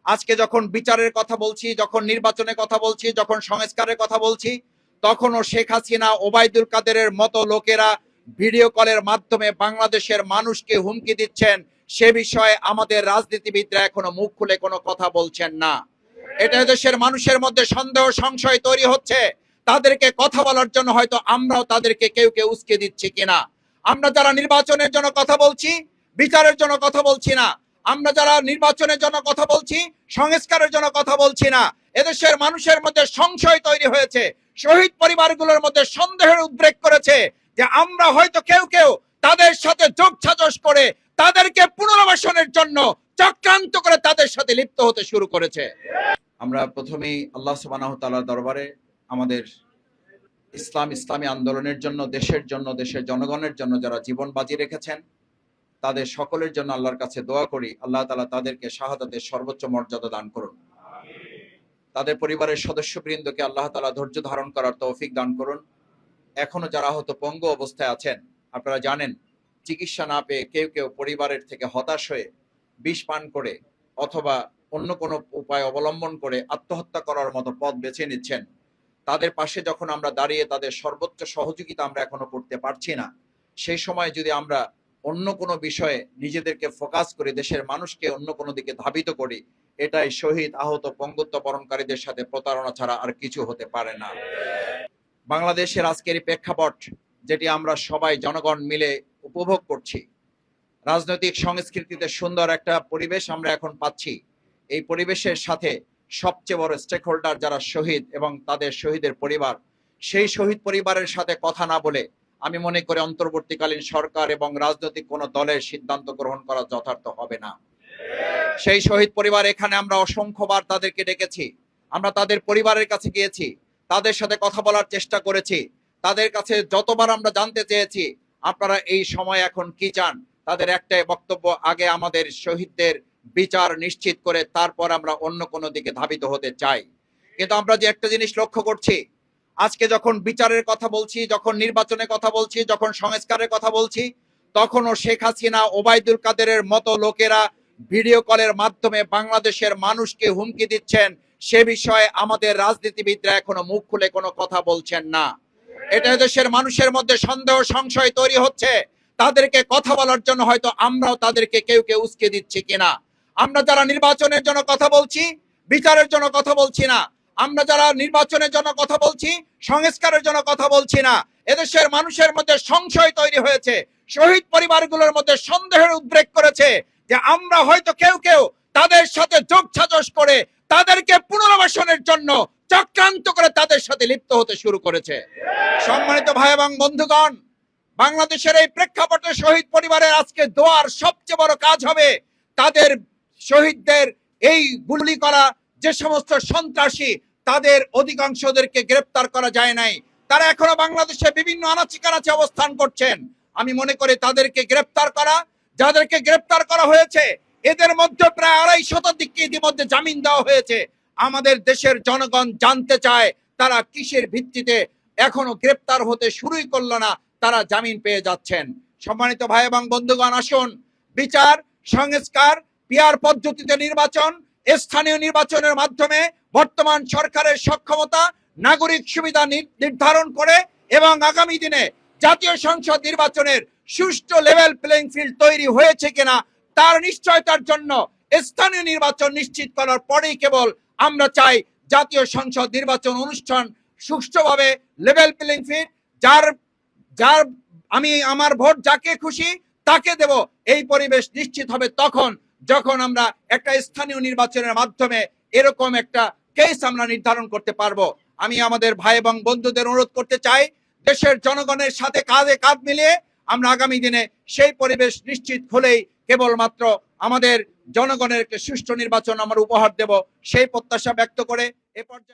আজকে যখন বিচারের কথা বলছি, যখন নির্বাচনের কথা বলছি, যখন সংস্কারের কথা বলছি, তখনও শেখ হাসিনা, ওবায়দুল কাদেরের মতো লোকেরা ভিডিও কলের মাধ্যমে বাংলাদেশের মানুষকে হুমকি দিচ্ছেন। সে বিষয়ে আমাদের রাজনীতিবিদরা এখনো মুখ খুলে কোনো কথা বলছেন না। এটা দেশের মানুষের মধ্যে সন্দেহ সংশয় তৈরি হচ্ছে। তাদেরকে কথা বলার জন্য হয়তো আমরাও তাদেরকে কেউ কেউ উস্কে দিচ্ছি কিনা। আমরা যারা নির্বাচনের জন্য কথা বলছি, বিচারের জন্য কথা বলছি না। আমরা যারা নির্বাচনের জন্য কথা বলছি, সংস্কারের জন্য কথা বলছি না। এদেশের মানুষের মধ্যে সংশয় তৈরি হয়েছে। শহীদ পরিবারগুলোর মধ্যে সন্দেহের উদ্রেক করেছে যে আমরা হয়তো কেউ কেউ তাদের সাথে যোগসাজশ করে তাদেরকে পুনর্বাসনের জন্য চক্রান্ত করে তাদের সাথে লিপ্ত হতে শুরু করেছে। আমরা প্রথমেই আল্লাহ সুবহানাহু ওয়া তাআলার দরবারে আমাদের ইসলামী আন্দোলনের জন্য, দেশের জনগণের জন্য যারা জীবন বাজি রেখেছেন তাদের সকলের জন্য আল্লাহর কাছে দোয়া করি, আল্লাহ তাআলা তাদেরকে শাহাদাতের সর্বোচ্চ মর্যাদা দান করুন। তাদের পরিবারের সদস্যবৃন্দকে আল্লাহ তাআলা ধৈর্য ধারণ করার তৌফিক দান করুন। এখনো যারা হয়তো পঙ্গু অবস্থায় আছেন, আপনারা জানেন চিকিৎসা না পেয়ে কেউ কেউ পরিবারের থেকে হতাশ হয়ে বিষ পান করে অথবা অন্য কোনো উপায় অবলম্বন করে আত্মহত্যা করার মতো পথ বেছে নিচ্ছেন। তাদের পাশে যখন আমরা দাঁড়িয়ে তাদের সর্বোচ্চ সহযোগিতা আমরা এখনো করতে পারছি না, সেই সময় যদি আমরা অন্য কোনো বিষয়ে নিজেদেরকে ফোকাস করি, দেশের মানুষকে অন্য কোনো দিকে ধাবিত করি, এটাই শহীদ, আহত, পঙ্গুত্ব বরণকারীদের সাথে প্রতারণা ছাড়া আর কিছু হতে পারে না। বাংলাদেশের আজকের প্রেক্ষাপট যেটি আমরা সবাই জনগণ মিলে উপভোগ করছি, রাজনৈতিক সংস্কৃতিতে সুন্দর একটা পরিবেশ আমরা এখন পাচ্ছি। এই পরিবেশের সাথে সবচেয়ে বড় স্টেক হোল্ডার যারা শহীদ এবং তাদের শহীদের পরিবার, সেই শহীদ পরিবারের সাথে কথা না বলে আমি মনে করি অন্তর্বর্তীকালীন সরকার এবং রাজনৈতিক কোনো দলের সিদ্ধান্ত গ্রহণ করা যথার্থ হবে না। সেই শহীদ পরিবার এখানে আমরা অসংখ্যবার তাদেরকে ডেকেছি, আমরা তাদের পরিবারের কাছে গিয়েছি, তাদের সাথে কথা বলার চেষ্টা করেছি, তাদের কাছে যতবার আমরা জানতে চেয়েছি আপনারা এই সময় এখন কি চান, তাদের একটাই বক্তব্য, আগে আমাদের শহীদদের বিচার নিশ্চিত করে তারপর আমরা অন্য কোনো দিকে ধাবিত হতে চাই। কিন্তু আমরা যে একটা জিনিস লক্ষ্য করছি, আজকে যখন বিচারের কথা বলছি, যখন নির্বাচনের কথা বলছি, যখন সংস্কারের কথা বলছি, তখনও শেখ হাসিনা, ওবায়দুল কাদেরের মতো লোকেরা ভিডিও কলের মাধ্যমে বাংলাদেশের মানুষকে হুমকি দিচ্ছেন। সে বিষয়ে আমাদের রাজনীতিবিদরা এখনো মুখ খুলে কোনো কথা বলছেন না। এটা দেশের মানুষের মধ্যে সন্দেহ সংশয় তৈরি হচ্ছে। তাদেরকে কথা বলার জন্য হয়তো আমরাও তাদেরকে কেউ কেউ উস্কে দিচ্ছি কিনা। আমরা যারা নির্বাচনের জন্য কথা বলছি, বিচারের জন্য কথা বলছি না। আমরা যারা নির্বাচনের জন্য কথা বলছি, সংস্কারের জন্য কথা বলছি না। এদেশের মানুষের মধ্যে সংশয় তৈরি হয়েছে। শহীদ পরিবারগুলোর মধ্যে সন্দেহের উদ্রেক করেছে যে আমরা হয়তো কেউ কেউ তাদের সাথে যোগসাজশ করে তাদেরকে পুনর্বাসনের জন্য চক্রান্ত করে তাদের সাথে লিপ্ত হতে শুরু করেছে। সম্মানিত ভাই এবং বন্ধুগণ, বাংলাদেশের এই প্রেক্ষাপটে শহীদ পরিবারের আজকে দোয়ার সবচেয়ে বড় কাজ হবে তাদের শহীদদের এই গুলি করা যে সমস্ত সন্ত্রাসী, তাদের অধিকাংশদেরকে গ্রেপ্তার করা যায় নাই। তারা এখনো বাংলাদেশে বিভিন্ন আনাচে কানাচে অবস্থান করছেন। আমি মনে করি তাদেরকে গ্রেপ্তার করা, যাদেরকে গ্রেপ্তার করা হয়েছে এদের মধ্যে প্রায় 250 ইতিমধ্যে জামিন দেওয়া হয়েছে। আমাদের দেশের জনগণ জানতে চায় তারা কিসের ভিত্তিতে এখনো গ্রেপ্তার হতে শুরুই করলো না, তারা জামিন পেয়ে যাচ্ছেন। সম্মানিত ভাই এবং বন্ধুগণ, আসুন বিচার, সংস্কার, পিআর পদ্ধতিতে নির্বাচন, স্থানীয় নির্বাচনের মাধ্যমে বর্তমান সরকারের সক্ষমতা, নাগরিক সুবিধা নির্ধারণ করে এবং আগামী দিনে জাতীয় সংসদ নির্বাচনের সুষ্ঠু লেভেল প্লেইং ফিল্ড তৈরি হয়েছে কিনা তার নিশ্চয়তার জন্য স্থানীয় নির্বাচন নিশ্চিত করার পরেই কেবল আমরা চাই জাতীয় সংসদ নির্বাচন অনুষ্ঠান সুষ্ঠুভাবে লেভেল প্লেইং ফিল্ড, যার যার আমি আমার ভোট যাকে খুশি তাকে দেব, এই পরিবেশ নিশ্চিত হবে তখন যখন আমরা একটা স্থানীয় নির্বাচনের মাধ্যমে এরকম একটা কেস আমরা নির্ধারণ করতে পারবো। আমি আমাদের ভাই এবং বন্ধুদের অনুরোধ করতে চাই, দেশের জনগণের সাথে কাঁধে কাঁধ মিলিয়ে আমরা আগামী দিনে সেই পরিবেশ নিশ্চিত হলেই কেবলমাত্র আমাদের জনগণের সুষ্ঠু নির্বাচন আমরা উপহার দেব, সেই প্রত্যাশা ব্যক্ত করে এ পর্যায়ে